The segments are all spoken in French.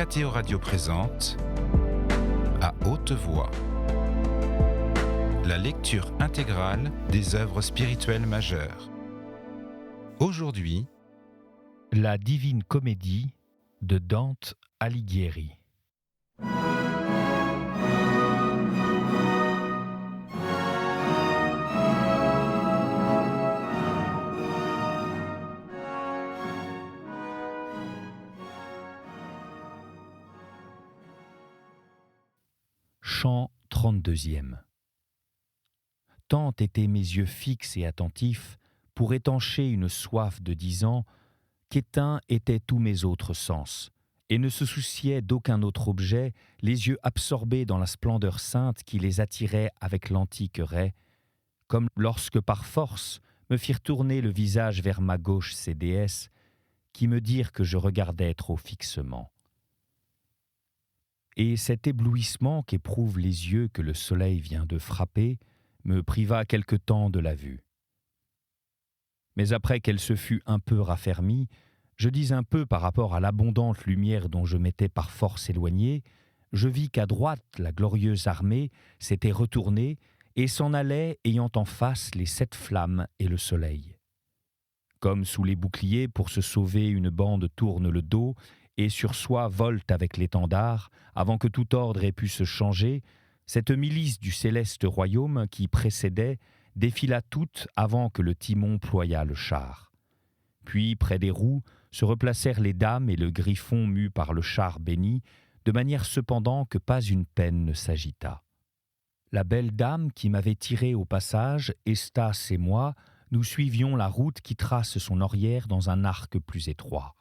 Mathéo Radio présente À haute voix la lecture intégrale des œuvres spirituelles majeures. Aujourd'hui, La Divine Comédie de Dante Alighieri. Chant 32e. Tant étaient mes yeux fixes et attentifs pour étancher une soif de 10 ans, qu'éteints étaient tous mes autres sens, et ne se souciaient d'aucun autre objet, les yeux absorbés dans la splendeur sainte qui les attirait avec l'antique raie, comme lorsque par force me firent tourner le visage vers ma gauche ces déesses, qui me dirent que je regardais trop fixement. Et cet éblouissement qu'éprouvent les yeux que le soleil vient de frapper me priva quelque temps de la vue. Mais après qu'elle se fut un peu raffermie, je dis un peu par rapport à l'abondante lumière dont je m'étais par force éloigné, je vis qu'à droite la glorieuse armée s'était retournée et s'en allait ayant en face les 7 flammes et le soleil. Comme sous les boucliers pour se sauver une bande tourne le dos et sur soi volte avec l'étendard, avant que tout ordre ait pu se changer, cette milice du céleste royaume qui précédait défila toute avant que le timon ployât le char. Puis, près des roues, se replacèrent les dames et le griffon mu par le char béni, de manière cependant que pas une peine ne s'agita. La belle dame qui m'avait tiré au passage, Estas et moi, nous suivions la route qui trace son orière dans un arc plus étroit.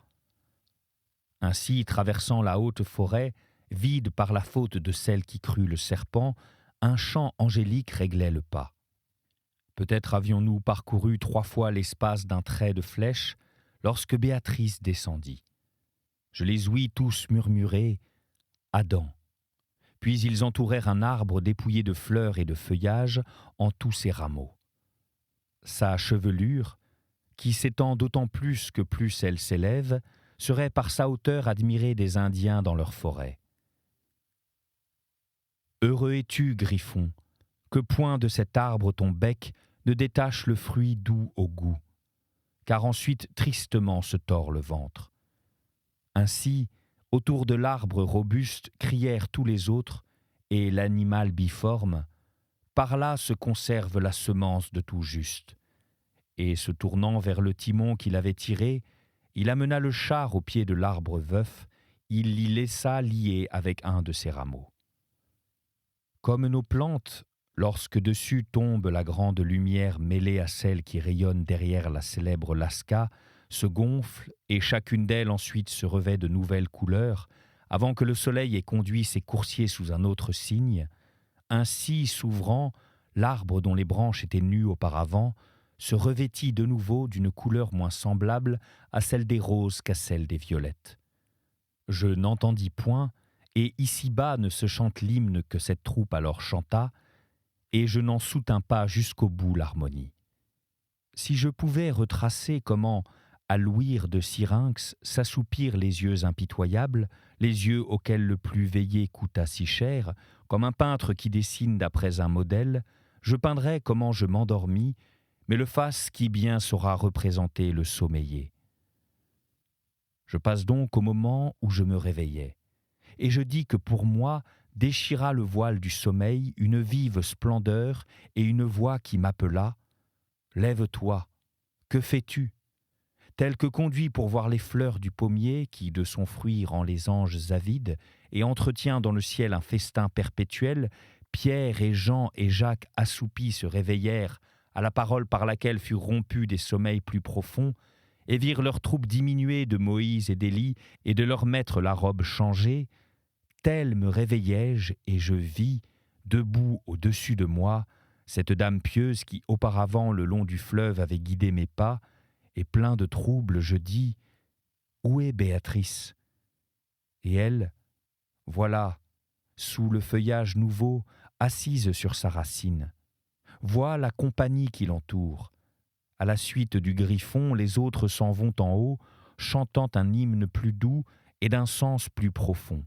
Ainsi, traversant la haute forêt, vide par la faute de celle qui crut le serpent, un chant angélique réglait le pas. Peut-être avions-nous parcouru 3 fois l'espace d'un trait de flèche, lorsque Béatrice descendit. Je les ouïs tous murmurer « Adam ». Puis ils entourèrent un arbre dépouillé de fleurs et de feuillage en tous ses rameaux. Sa chevelure, qui s'étend d'autant plus que plus elle s'élève, serait par sa hauteur admirée des Indiens dans leur forêt. Heureux es-tu, griffon, que point de cet arbre ton bec ne détache le fruit doux au goût, car ensuite tristement se tord le ventre. Ainsi, autour de l'arbre robuste crièrent tous les autres, et l'animal biforme, par là se conserve la semence de tout juste. Et se tournant vers le timon qu'il avait tiré, il amena le char au pied de l'arbre veuf, il l'y laissa lié avec un de ses rameaux. Comme nos plantes, lorsque dessus tombe la grande lumière mêlée à celle qui rayonne derrière la célèbre Lasca, se gonfle et chacune d'elles ensuite se revêt de nouvelles couleurs, avant que le soleil ait conduit ses coursiers sous un autre signe, ainsi s'ouvrant, l'arbre dont les branches étaient nues auparavant, se revêtit de nouveau d'une couleur moins semblable à celle des roses qu'à celle des violettes. Je n'entendis point, et ici-bas ne se chante l'hymne que cette troupe alors chanta, et je n'en soutins pas jusqu'au bout l'harmonie. Si je pouvais retracer comment, à l'ouïr de Syrinx, s'assoupirent les yeux impitoyables, les yeux auxquels le plus veillé coûta si cher, comme un peintre qui dessine d'après un modèle, je peindrais comment je m'endormis, mais le fasse qui bien saura représenter le sommeillé. Je passe donc au moment où je me réveillais, et je dis que pour moi déchira le voile du sommeil une vive splendeur et une voix qui m'appela « Lève-toi, que fais-tu » tel que conduit pour voir les fleurs du pommier qui de son fruit rend les anges avides et entretient dans le ciel un festin perpétuel, Pierre et Jean et Jacques assoupis se réveillèrent à la parole par laquelle furent rompus des sommeils plus profonds, et virent leur troupe diminuer de Moïse et d'Élie et de leur maître la robe changée, tel me réveillai-je et je vis, debout au-dessus de moi, cette dame pieuse qui auparavant le long du fleuve avait guidé mes pas, et plein de trouble je dis « Où est Béatrice ?» Et elle, voilà, sous le feuillage nouveau, assise sur sa racine. Vois la compagnie qui l'entoure. À la suite du griffon, les autres s'en vont en haut, chantant un hymne plus doux et d'un sens plus profond.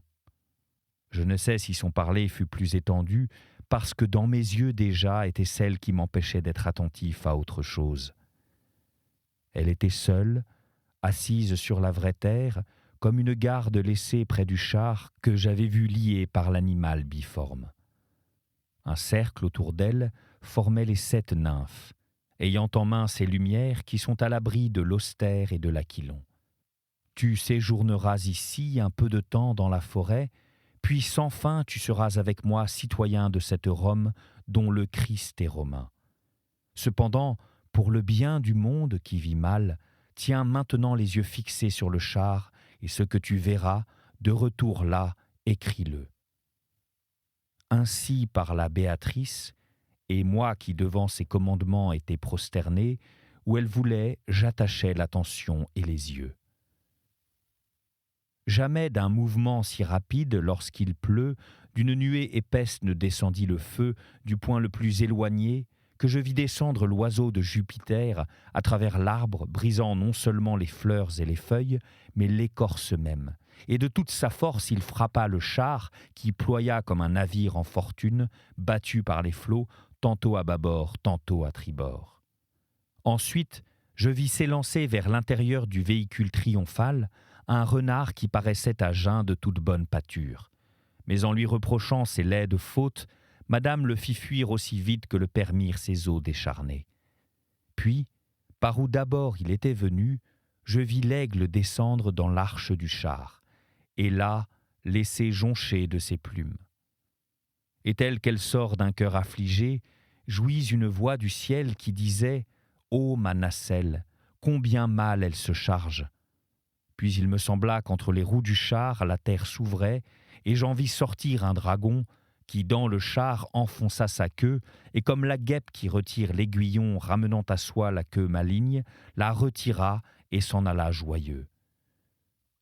Je ne sais si son parler fut plus étendu, parce que dans mes yeux déjà était celle qui m'empêchait d'être attentif à autre chose. Elle était seule, assise sur la vraie terre, comme une garde laissée près du char que j'avais vu lié par l'animal biforme. Un cercle autour d'elle formait les 7 nymphes, ayant en main ces lumières qui sont à l'abri de l'austère et de l'aquilon. Tu séjourneras ici un peu de temps dans la forêt, puis sans fin tu seras avec moi citoyen de cette Rome dont le Christ est romain. Cependant, pour le bien du monde qui vit mal, tiens maintenant les yeux fixés sur le char, et ce que tu verras, de retour là, écris-le. Ainsi parla Béatrice, et moi qui devant ses commandements étais prosterné, où elle voulait, j'attachais l'attention et les yeux. Jamais d'un mouvement si rapide, lorsqu'il pleut, d'une nuée épaisse ne descendit le feu du point le plus éloigné, que je vis descendre l'oiseau de Jupiter à travers l'arbre, brisant non seulement les fleurs et les feuilles, mais l'écorce même. Et de toute sa force il frappa le char, qui ploya comme un navire en fortune, battu par les flots, tantôt à bâbord, tantôt à tribord. Ensuite, je vis s'élancer vers l'intérieur du véhicule triomphal un renard qui paraissait à jeun de toute bonne pâture. Mais en lui reprochant ses laides fautes, Madame le fit fuir aussi vite que le permirent ses os décharnés. Puis, par où d'abord il était venu, je vis l'aigle descendre dans l'arche du char, et là, laisser joncher de ses plumes. Et telle qu'elle sort d'un cœur affligé, jouis une voix du ciel qui disait « Ô ma nacelle, combien mal elle se charge !» Puis il me sembla qu'entre les roues du char, la terre s'ouvrait, et j'en vis sortir un dragon qui, dans le char, enfonça sa queue, et comme la guêpe qui retire l'aiguillon ramenant à soi la queue maligne, la retira et s'en alla joyeux.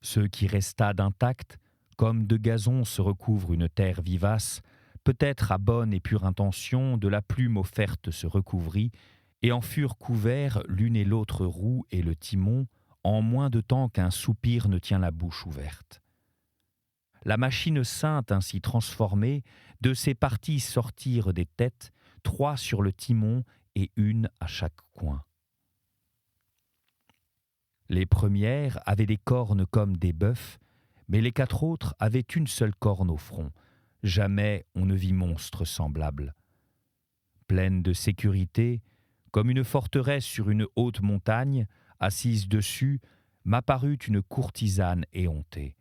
Ce qui resta d'intact, comme de gazon se recouvre une terre vivace, peut-être à bonne et pure intention de la plume offerte se recouvrit, et en furent couverts l'une et l'autre roue et le timon, en moins de temps qu'un soupir ne tient la bouche ouverte. La machine sainte ainsi transformée, de ses parties sortirent des têtes, 3 sur le timon et 1 à chaque coin. Les premières avaient des cornes comme des bœufs, mais les 4 autres avaient une seule corne au front. Jamais on ne vit monstre semblable. Pleine de sécurité, comme une forteresse sur une haute montagne, assise dessus, m'apparut une courtisane éhontée,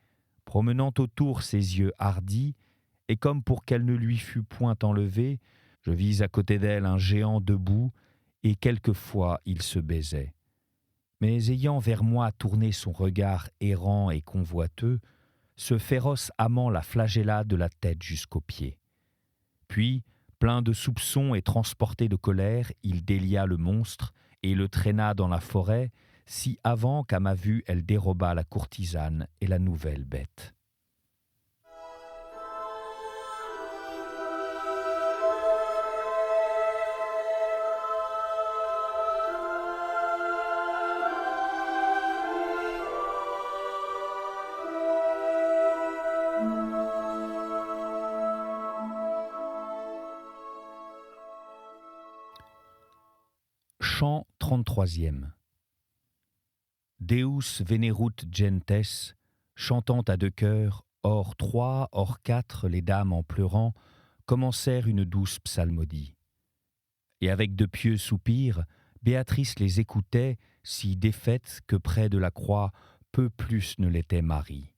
promenant autour ses yeux hardis, et comme pour qu'elle ne lui fût point enlevée, je vis à côté d'elle un géant debout, et quelquefois il se baisait. Mais ayant vers moi tourné son regard errant et convoiteux, ce féroce amant la flagella de la tête jusqu'aux pieds. Puis, plein de soupçons et transporté de colère, il délia le monstre et le traîna dans la forêt, si avant qu'à ma vue elle déroba la courtisane et la nouvelle bête. Chant 33e. Deus venerut gentes, chantant à 2 chœurs, hors 3, hors 4, les dames en pleurant, commencèrent une douce psalmodie. Et avec de pieux soupirs, Béatrice les écoutait, si défaite que près de la croix, peu plus ne l'était Marie.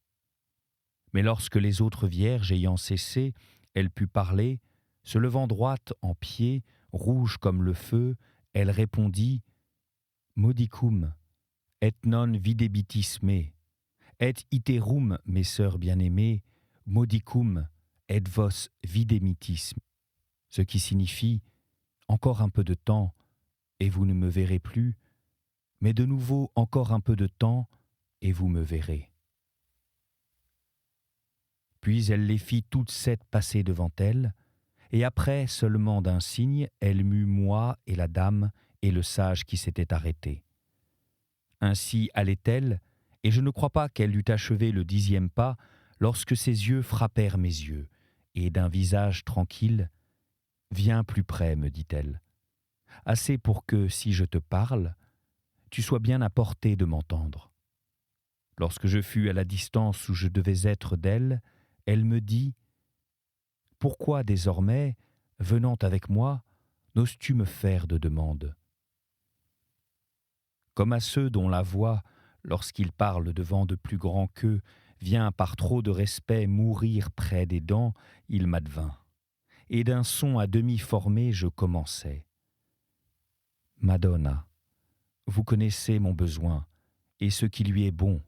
Mais lorsque les autres vierges ayant cessé, elle put parler, se levant droite en pied, rouge comme le feu, elle répondit « Modicum, et non videbitis me, et iterum, mes sœurs bien-aimées, modicum, et vos videmitis », ce qui signifie « encore un peu de temps, et vous ne me verrez plus, mais de nouveau encore un peu de temps, et vous me verrez. » Puis elle les fit toutes 7 passer devant elle, et après seulement d'un signe, elle mut moi et la dame et le sage qui s'était arrêté. Ainsi allait-elle, Et je ne crois pas qu'elle eût achevé le 10e pas lorsque ses yeux frappèrent mes yeux, et d'un visage tranquille, « Viens plus près, me dit-elle, assez pour que, si je te parle, tu sois bien à portée de m'entendre. » Lorsque je fus à la distance où je devais être d'elle, elle me dit « Pourquoi désormais, venant avec moi, n'oses-tu me faire de demande ?» Comme à ceux dont la voix, lorsqu'ils parlent devant de plus grands qu'eux, vient par trop de respect mourir près des dents, il m'advint. Et d'un son à demi formé, je commençai. « Madonna, vous connaissez mon besoin et ce qui lui est bon.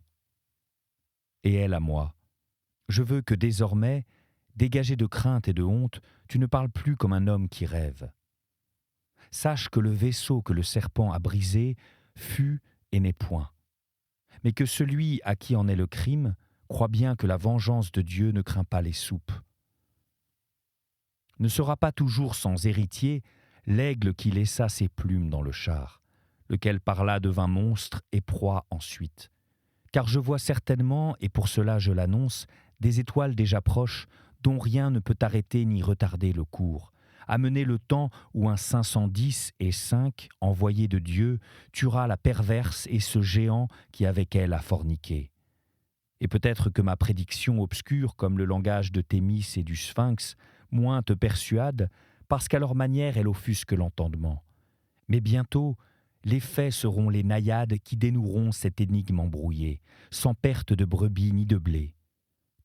Et elle à moi. Je veux que désormais, dégagé de crainte et de honte, tu ne parles plus comme un homme qui rêve. Sache que le vaisseau que le serpent a brisé fut et n'est point, mais que celui à qui en est le crime croit bien que la vengeance de Dieu ne craint pas les soupes. Ne sera pas toujours sans héritier l'aigle qui laissa ses plumes dans le char, lequel par là devint monstre et proie ensuite. Car je vois certainement, et pour cela je l'annonce, des étoiles déjà proches dont rien ne peut arrêter ni retarder le cours, amener le temps où un 510 et 5 envoyé de Dieu tuera la perverse et ce géant qui avec elle a forniqué. Et peut-être que ma prédiction obscure comme le langage de Thémis et du Sphinx moins te persuade, parce qu'à leur manière elle offusque l'entendement. Mais bientôt, les faits seront les naïades qui dénoueront cette énigme embrouillée, sans perte de brebis ni de blé.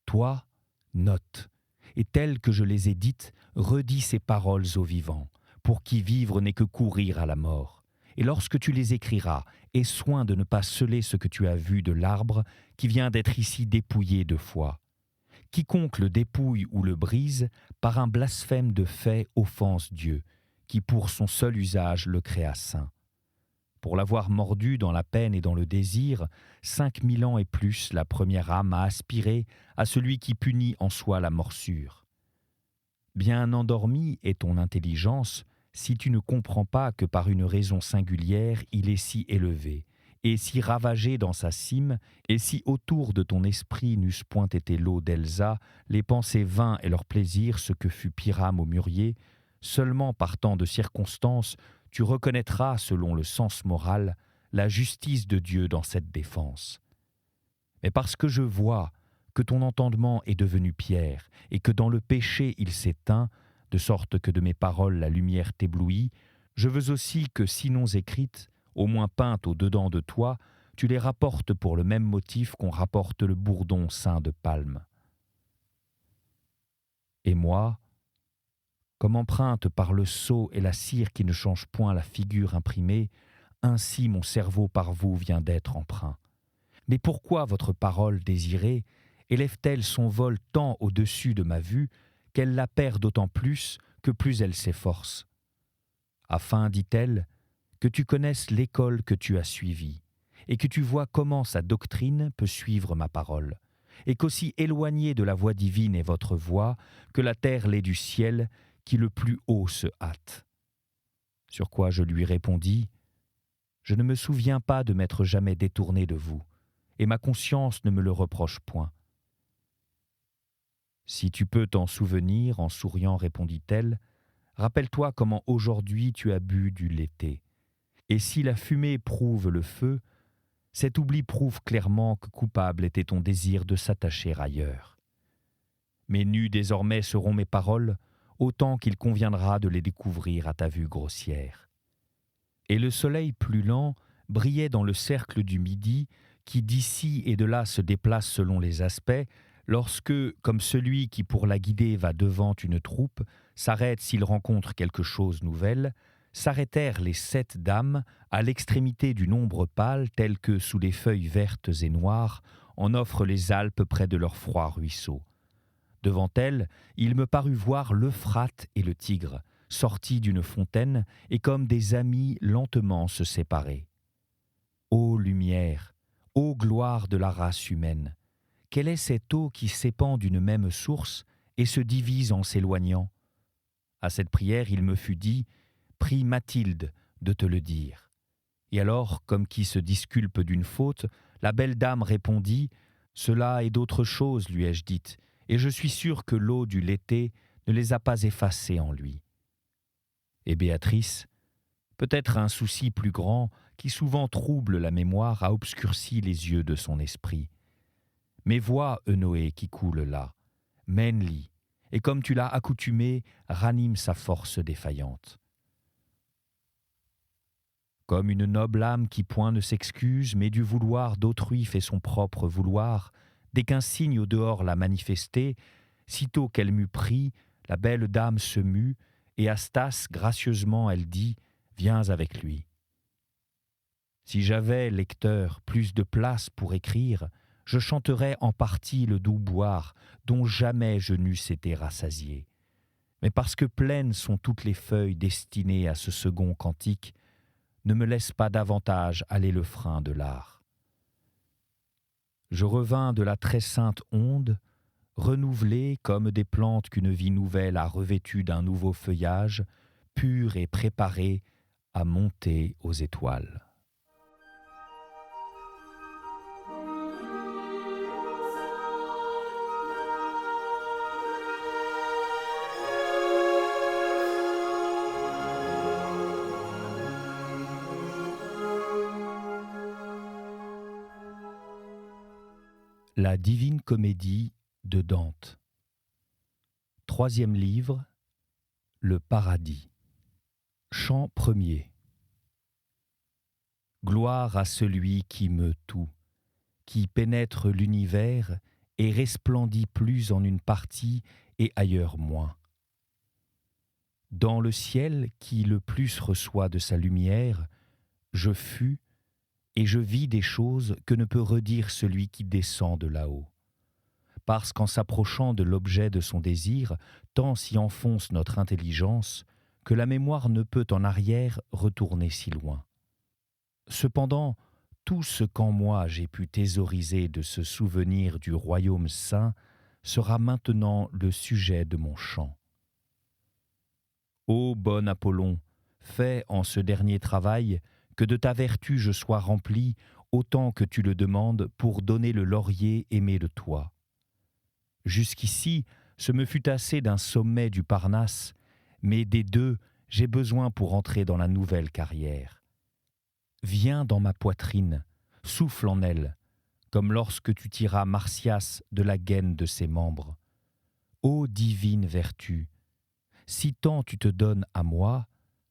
Toi, note, et telles que je les ai dites, redis ces paroles aux vivants, pour qui vivre n'est que courir à la mort. Et lorsque tu les écriras, aie soin de ne pas sceller ce que tu as vu de l'arbre qui vient d'être ici dépouillé 2 fois. Quiconque le dépouille ou le brise, par un blasphème de fait offense Dieu, qui pour son seul usage le créa saint. Pour l'avoir mordu dans la peine et dans le désir, 5000 ans et plus la première âme a aspiré à celui qui punit en soi la morsure. Bien endormie est ton intelligence, si tu ne comprends pas que par une raison singulière il est si élevé, et si ravagé dans sa cime, et si autour de ton esprit n'eussent point été l'eau d'Elsa, les pensées vains et leurs plaisirs ce que fut Pyrame au mûrier, seulement par tant de circonstances, tu reconnaîtras, selon le sens moral, la justice de Dieu dans cette défense. Mais parce que je vois que ton entendement est devenu pierre, et que dans le péché il s'éteint, de sorte que de mes paroles la lumière t'éblouit, je veux aussi que, sinon écrites, au moins peintes au-dedans de toi, tu les rapportes pour le même motif qu'on rapporte le bourdon ceint de palme. Et moi, comme empreinte par le sceau et la cire qui ne changent point la figure imprimée, ainsi mon cerveau par vous vient d'être empreint. Mais pourquoi votre parole désirée élève-t-elle son vol tant au-dessus de ma vue qu'elle la perd d'autant plus que plus elle s'efforce? Afin, dit-elle, que tu connaisses l'école que tu as suivie, et que tu vois comment sa doctrine peut suivre ma parole, et qu'aussi éloignée de la voie divine est votre voie, que la terre l'est du ciel, qui le plus haut se hâte. Sur quoi je lui répondis, « Je ne me souviens pas de m'être jamais détourné de vous, et ma conscience ne me le reproche point. » « Si tu peux t'en souvenir, en souriant, répondit-elle, rappelle-toi comment aujourd'hui tu as bu du léthé. Et si la fumée prouve le feu, cet oubli prouve clairement que coupable était ton désir de s'attacher ailleurs. Mais nues désormais seront mes paroles, autant qu'il conviendra de les découvrir à ta vue grossière. » Et le soleil plus lent brillait dans le cercle du midi, qui d'ici et de là se déplace selon les aspects, lorsque, comme celui qui pour la guider va devant une troupe, s'arrête s'il rencontre quelque chose nouvelle, s'arrêtèrent les 7 dames à l'extrémité du nombre pâle tel que, sous les feuilles vertes et noires, en offrent les Alpes près de leur froid ruisseau. Devant elles, il me parut voir l'Euphrate et le Tigre, sortis d'une fontaine et comme des amis lentement se séparer. Ô lumière, ô gloire de la race humaine, quelle est cette eau qui s'épand d'une même source et se divise en s'éloignant? À cette prière, il me fut dit, prie Mathilde de te le dire. Et alors, comme qui se disculpe d'une faute, La belle dame répondit « Cela est d'autre chose, lui ai-je dite, et je suis sûre que l'eau du Léthé ne les a pas effacées en lui. » Et Béatrice, peut-être un souci plus grand qui souvent trouble la mémoire, a obscurci les yeux de son esprit. Mais vois Eunoé qui coule là, mène-l'y, et comme tu l'as accoutumé, ranime sa force défaillante. Comme une noble âme qui point ne s'excuse, mais du vouloir d'autrui fait son propre vouloir, dès qu'un signe au dehors l'a manifesté, sitôt qu'elle m'eut pris, la belle dame se mut, et à Stas, gracieusement, elle dit « Viens avec lui ». Si j'avais, lecteur, plus de place pour écrire, je chanterais en partie le doux boire dont jamais je n'eusse été rassasié. Mais parce que pleines sont toutes les feuilles destinées à ce second cantique, ne me laisse pas davantage aller le frein de l'art. Je revins de la très sainte onde, renouvelé comme des plantes qu'une vie nouvelle a revêtues d'un nouveau feuillage, pur et préparé à monter aux étoiles. La Divine Comédie de Dante. Troisième livre, Le Paradis. Chant premier. Gloire à celui qui meut tout, qui pénètre l'univers et resplendit plus en une partie et ailleurs moins. Dans le ciel qui le plus reçoit de sa lumière, je fus et je vis des choses que ne peut redire celui qui descend de là-haut. Parce qu'en s'approchant de l'objet de son désir, tant s'y enfonce notre intelligence, que la mémoire ne peut en arrière retourner si loin. Cependant, tout ce qu'en moi j'ai pu thésauriser de ce souvenir du royaume saint sera maintenant le sujet de mon chant. Ô bon Apollon, fais en ce dernier travail que de ta vertu je sois rempli autant que tu le demandes pour donner le laurier aimé de toi. Jusqu'ici, ce me fut assez d'un sommet du Parnasse, mais des deux, j'ai besoin pour entrer dans la nouvelle carrière. Viens dans ma poitrine, souffle en elle, comme lorsque tu tiras Marsyas de la gaine de ses membres. Ô divine vertu, si tant tu te donnes à moi,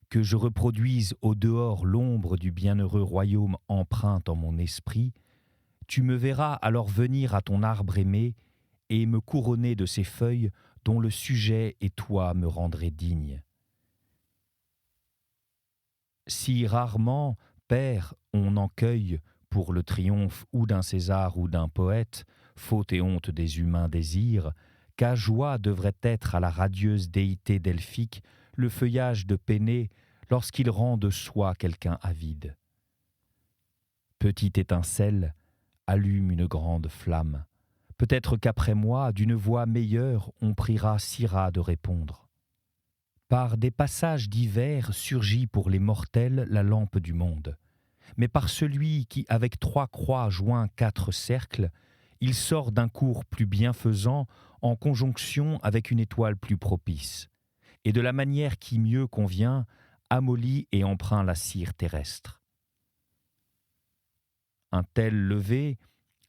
que je reproduise au dehors l'ombre du bienheureux royaume empreinte en mon esprit, tu me verras alors venir à ton arbre aimé et me couronner de ces feuilles dont le sujet et toi me rendraient digne. Si rarement, Père, on en cueille, pour le triomphe ou d'un César ou d'un poète, faute et honte des humains désirs, qu'à joie devrait être à la radieuse déité delphique le feuillage de Pénée lorsqu'il rend de soi quelqu'un avide. Petite étincelle, allume une grande flamme. Peut-être qu'après moi, d'une voix meilleure, on priera Syrah de répondre. Par des passages divers surgit pour les mortels la lampe du monde. Mais par celui qui, avec 3 croix joint 4 cercles, il sort d'un cours plus bienfaisant en conjonction avec une étoile plus propice, et de la manière qui mieux convient, amollit et empreint la cire terrestre. Un tel lever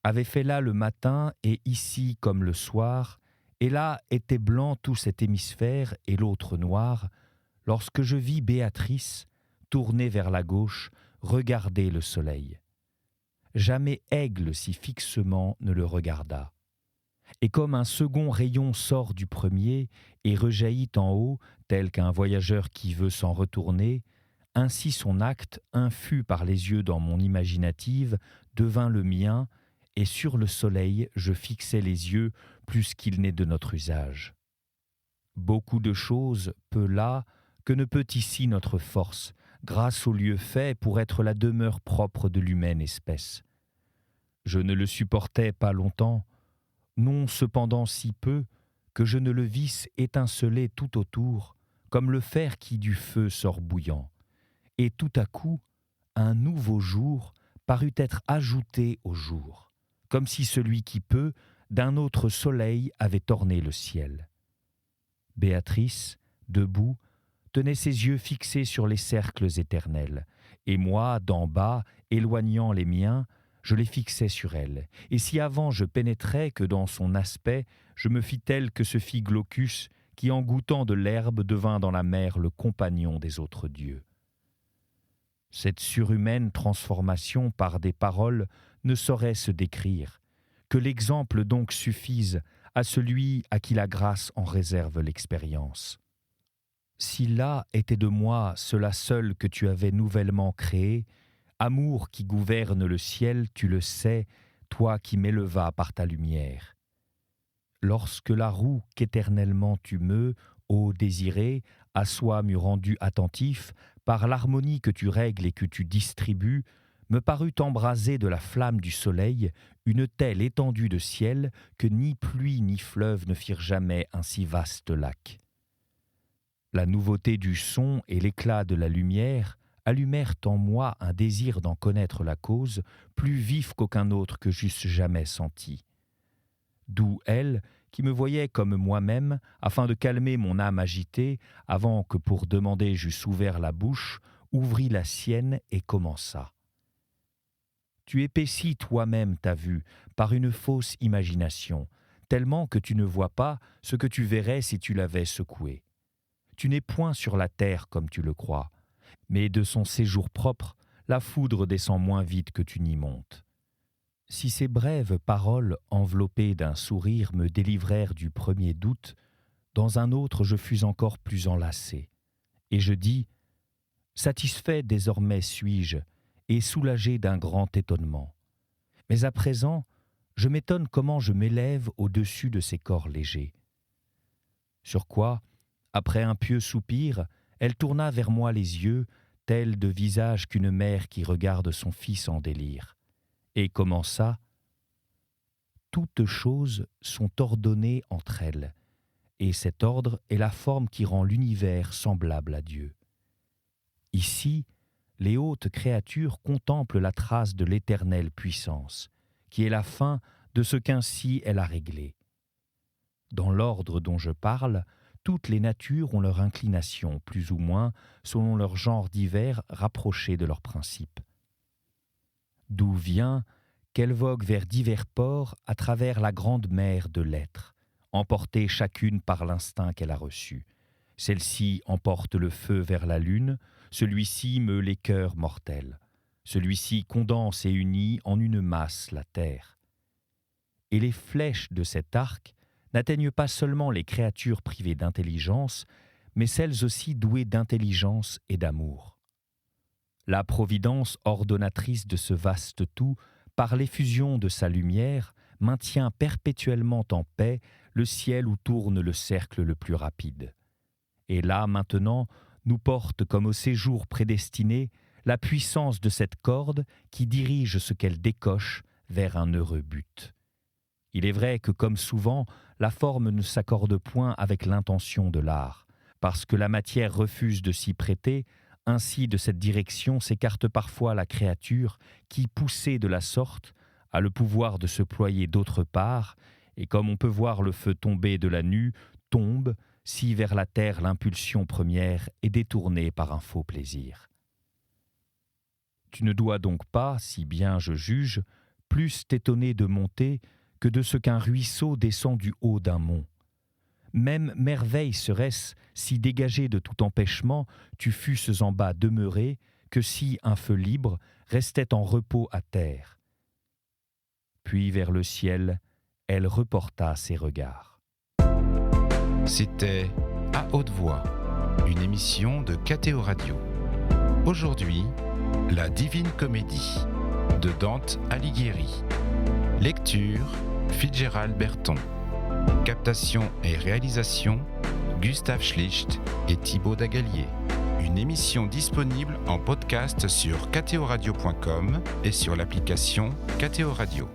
avait fait là le matin et ici comme le soir, et là était blanc tout cet hémisphère et l'autre noir, lorsque je vis Béatrice, tournée vers la gauche, regarder le soleil. Jamais aigle si fixement ne le regarda. Et comme un second rayon sort du premier et rejaillit en haut, tel qu'un voyageur qui veut s'en retourner, ainsi son acte, infus par les yeux dans mon imaginative, devint le mien, et sur le soleil je fixai les yeux plus qu'il n'est de notre usage. Beaucoup de choses peut là que ne peut ici notre force, grâce au lieu fait pour être la demeure propre de l'humaine espèce. Je ne le supportais pas longtemps, non cependant si peu que je ne le visse étinceler tout autour, comme le fer qui du feu sort bouillant. Et tout à coup, un nouveau jour, parut être ajouté au jour, comme si celui qui peut, d'un autre soleil, avait orné le ciel. Béatrice, debout, tenait ses yeux fixés sur les cercles éternels, et moi, d'en bas, éloignant les miens, je les fixais sur elle, et si avant je pénétrais que dans son aspect, je me fis tel que se fit Glaucus, qui en goûtant de l'herbe devint dans la mer le compagnon des autres dieux. Cette surhumaine transformation par des paroles ne saurait se décrire, que l'exemple donc suffise à celui à qui la grâce en réserve l'expérience. Si là était de moi cela seul que tu avais nouvellement créé, amour qui gouverne le ciel, tu le sais, toi qui m'élevas par ta lumière. Lorsque la roue qu'éternellement tu meus, ô désiré, à soi m'eût rendu attentif, par l'harmonie que tu règles et que tu distribues, me parut embrasée de la flamme du soleil une telle étendue de ciel que ni pluie ni fleuve ne firent jamais un si vaste lac. La nouveauté du son et l'éclat de la lumière allumèrent en moi un désir d'en connaître la cause, plus vif qu'aucun autre que j'eusse jamais senti. D'où elle, qui me voyait comme moi-même, afin de calmer mon âme agitée, avant que pour demander j'eusse ouvert la bouche, ouvrit la sienne et commença. Tu épaissis toi-même ta vue par une fausse imagination, tellement que tu ne vois pas ce que tu verrais si tu l'avais secouée. Tu n'es point sur la terre comme tu le crois, mais de son séjour propre, la foudre descend moins vite que tu n'y montes. Si ces brèves paroles enveloppées d'un sourire me délivrèrent du premier doute, dans un autre je fus encore plus enlacé, et je dis « Satisfait désormais suis-je, et soulagé d'un grand étonnement. Mais à présent, je m'étonne comment je m'élève au-dessus de ces corps légers. » Sur quoi, après un pieux soupir, elle tourna vers moi les yeux, tels de visage qu'une mère qui regarde son fils en délire, et commença « Toutes choses sont ordonnées entre elles, et cet ordre est la forme qui rend l'univers semblable à Dieu. Ici, les hautes créatures contemplent la trace de l'éternelle puissance, qui est la fin de ce qu'ainsi elle a réglé. Dans l'ordre dont je parle, toutes les natures ont leur inclination, plus ou moins, selon leurs genres divers rapprochés de leurs principes. D'où vient qu'elles voguent vers divers ports à travers la grande mer de l'être, emportées chacune par l'instinct qu'elle a reçu. Celle-ci emporte le feu vers la lune, celui-ci meut les cœurs mortels, celui-ci condense et unit en une masse la terre. Et les flèches de cet arc n'atteignent pas seulement les créatures privées d'intelligence, mais celles aussi douées d'intelligence et d'amour. La providence ordonnatrice de ce vaste tout, par l'effusion de sa lumière, maintient perpétuellement en paix le ciel où tourne le cercle le plus rapide. Et là, maintenant, nous porte comme au séjour prédestiné la puissance de cette corde qui dirige ce qu'elle décoche vers un heureux but. Il est vrai que, comme souvent, la forme ne s'accorde point avec l'intention de l'art, parce que la matière refuse de s'y prêter. Ainsi, de cette direction s'écarte parfois la créature qui, poussée de la sorte, a le pouvoir de se ployer d'autre part, et comme on peut voir le feu tomber de la nue, tombe, si vers la terre l'impulsion première est détournée par un faux plaisir. Tu ne dois donc pas, si bien je juge, plus t'étonner de monter que de ce qu'un ruisseau descend du haut d'un mont. Même merveille serait-ce si dégagé de tout empêchement tu fusses en bas demeuré, que si un feu libre restait en repos à terre. Puis vers le ciel, elle reporta ses regards. C'était À haute voix, une émission de KTO Radio. Aujourd'hui, La Divine Comédie de Dante Alighieri. Lecture, Fitzgerald Berton. Captation et réalisation, Gustave Schlicht et Thibaut Dagalier. Une émission disponible en podcast sur ktoradio.com et sur l'application KTO Radio.